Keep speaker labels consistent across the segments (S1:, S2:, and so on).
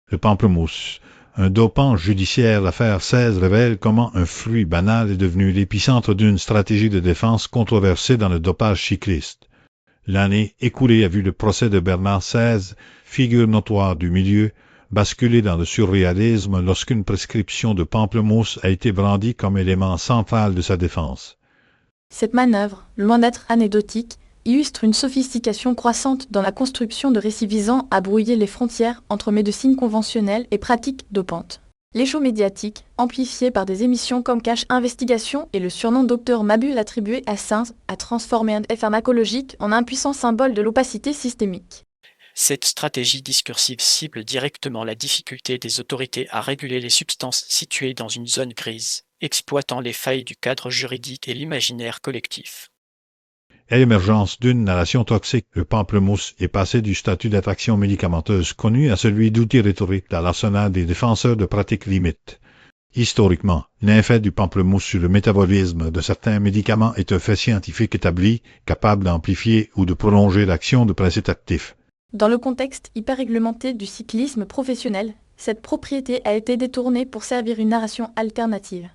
S1: Le pamplemousse. Un dopant judiciaire, l'affaire 16 révèle comment un fruit banal est devenu l'épicentre d'une stratégie de défense controversée dans le dopage cycliste. L'année écoulée a vu le procès de Bernard XVI, figure notoire du milieu, basculer dans le surréalisme lorsqu'une prescription de pamplemousse a été brandie comme élément central de sa défense.
S2: Cette manœuvre, loin d'être anecdotique, illustre une sophistication croissante dans la construction de récits visant à brouiller les frontières entre médecine conventionnelle et pratiques dopantes. L'écho médiatique, amplifié par des émissions comme Cash Investigation et le surnom Dr Mabuse attribué à Sainz, a transformé un fait pharmacologique en un puissant symbole de l'opacité systémique.
S3: Cette stratégie discursive cible directement la difficulté des autorités à réguler les substances situées dans une zone grise, exploitant les failles du cadre juridique et l'imaginaire collectif.
S1: À l'émergence d'une narration toxique, le pamplemousse est passé du statut d'attraction médicamenteuse connue à celui d'outil rhétorique dans l'arsenal des défenseurs de pratiques limites. Historiquement, l'effet du pamplemousse sur le métabolisme de certains médicaments est un fait scientifique établi, capable d'amplifier ou de prolonger l'action de principes actifs.
S2: Dans le contexte hyper réglementé du cyclisme professionnel, cette propriété a été détournée pour servir une narration alternative.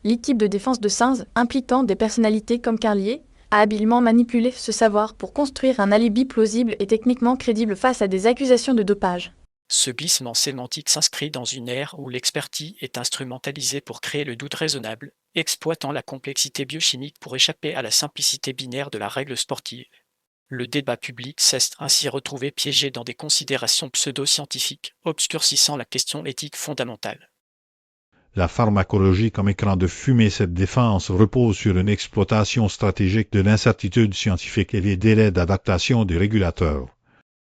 S2: L'équipe de défense de Sainz, impliquant des personnalités comme Carlier, a habilement manipulé ce savoir pour construire un alibi plausible et techniquement crédible face à des accusations de dopage.
S3: Ce glissement sémantique s'inscrit dans une ère où l'expertise est instrumentalisée pour créer le doute raisonnable, exploitant la complexité biochimique pour échapper à la simplicité binaire de la règle sportive. Le débat public s'est ainsi retrouvé piégé dans des considérations pseudo-scientifiques, obscurcissant la question éthique fondamentale.
S1: La pharmacologie comme écran de fumée, cette défense repose sur une exploitation stratégique de l'incertitude scientifique et les délais d'adaptation des régulateurs.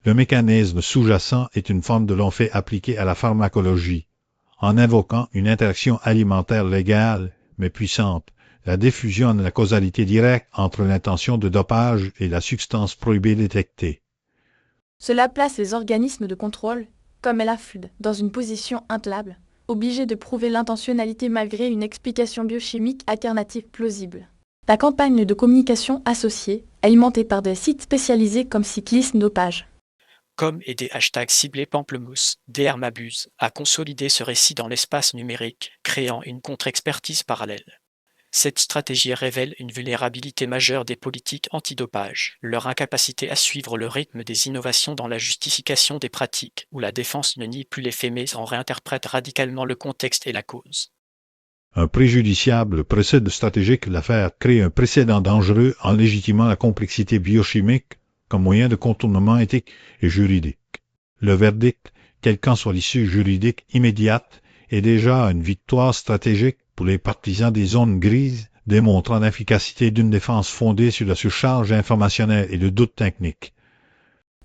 S1: Le mécanisme sous-jacent est une forme de long fait appliquée à la pharmacologie, en invoquant une interaction alimentaire légale mais puissante. La diffusion de la causalité directe entre l'intention de dopage et la substance prohibée détectée.
S2: Cela place les organismes de contrôle, comme la FLD, dans une position intenable, obligés de prouver l'intentionnalité malgré une explication biochimique alternative plausible. La campagne de communication associée, alimentée par des sites spécialisés comme Cyclisme Dopage,
S3: Comme et des hashtags ciblés Pamplemousse, DR Mabuse, a consolidé ce récit dans l'espace numérique, créant une contre-expertise parallèle. Cette stratégie révèle une vulnérabilité majeure des politiques antidopage, leur incapacité à suivre le rythme des innovations dans la justification des pratiques, où la défense ne nie plus les faits mais en réinterprète radicalement le contexte et la cause.
S1: Un préjudiciable précédent stratégique, l'affaire crée un précédent dangereux en légitimant la complexité biochimique comme moyen de contournement éthique et juridique. Le verdict, quelle qu'en soit l'issue juridique immédiate, est déjà une victoire stratégique pour les partisans des zones grises, démontrant l'efficacité d'une défense fondée sur la surcharge informationnelle et le doute technique.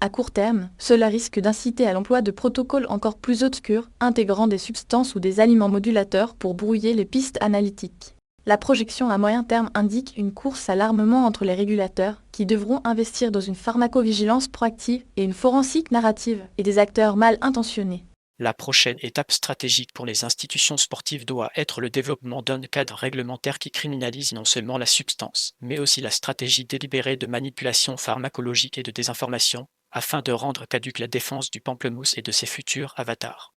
S2: à court terme, cela risque d'inciter à l'emploi de protocoles encore plus obscurs, intégrant des substances ou des aliments modulateurs pour brouiller les pistes analytiques. La projection à moyen terme indique une course à l'armement entre les régulateurs, qui devront investir dans une pharmacovigilance proactive et une forensique narrative, et des acteurs mal intentionnés.
S3: La prochaine étape stratégique pour les institutions sportives doit être le développement d'un cadre réglementaire qui criminalise non seulement la substance, mais aussi la stratégie délibérée de manipulation pharmacologique et de désinformation, afin de rendre caduque la défense du pamplemousse et de ses futurs avatars.